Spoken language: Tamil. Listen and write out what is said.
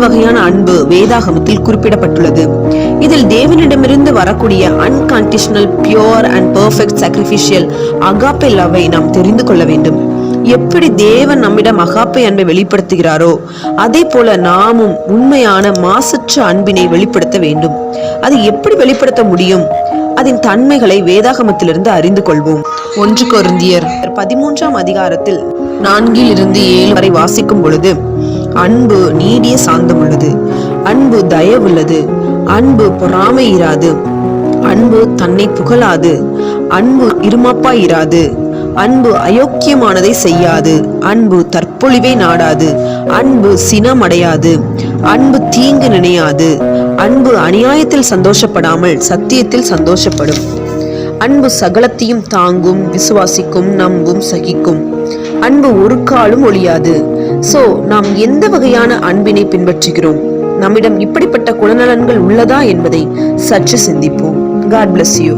வகையான அன்பு வேதாகமத்தில் குறிப்பிடப்பட்டுள்ளது. இதில் தேவனிடமிருந்து வரக்கூடிய unconditional, pure and perfect sacrificial agape லவ்வை நாம் தெரிந்து கொள்ள வேண்டும். எப்படி தேவன் நம்மிடம் அகாப்பை அன்பை வெளிப்படுத்துகிறாரோ அதே போல நாமும் உண்மையான மாசற்ற அன்பினை வெளிப்படுத்த வேண்டும். அது எப்படி வெளிப்படுத்த முடியும்? அதன் தன்மைகளை வேதாகமத்திலிருந்து அறிந்து கொள்வோம். 1 கொரிந்தியர் 13ஆம் அதிகாரத்தில் 4-7 வரை வாசிக்கும் பொழுது, அன்பு நீடிய சாந்தம் உள்ளது, அன்பு தயவுள்ளது, அன்பு பொறாமை இராது, அன்பு தன்னை புகழாது, அன்பு இருமாப்பாய் இராது, அன்பு அயோக்கியமானதை செய்யாது, அன்பு தற்பொழிவை நாடாது, அன்பு சினமடையாது, அன்பு தீங்கு நினையாது, அன்பு அநியாயத்தில் சந்தோஷப்படாமல் சத்தியத்தில் சந்தோஷப்படும், அன்பு சகலத்தையும் தாங்கும், விசுவாசிக்கும், நம்பும், சகிக்கும், அன்பு ஒரு காலும் ஒழியாது. சோ நாம் எந்த வகையான அன்பினை பின்பற்றுகிறோம்? நம்மிடம் இப்படிப்பட்ட குணநலன்கள் உள்ளதா என்பதை சற்று சிந்திப்போம். God bless you.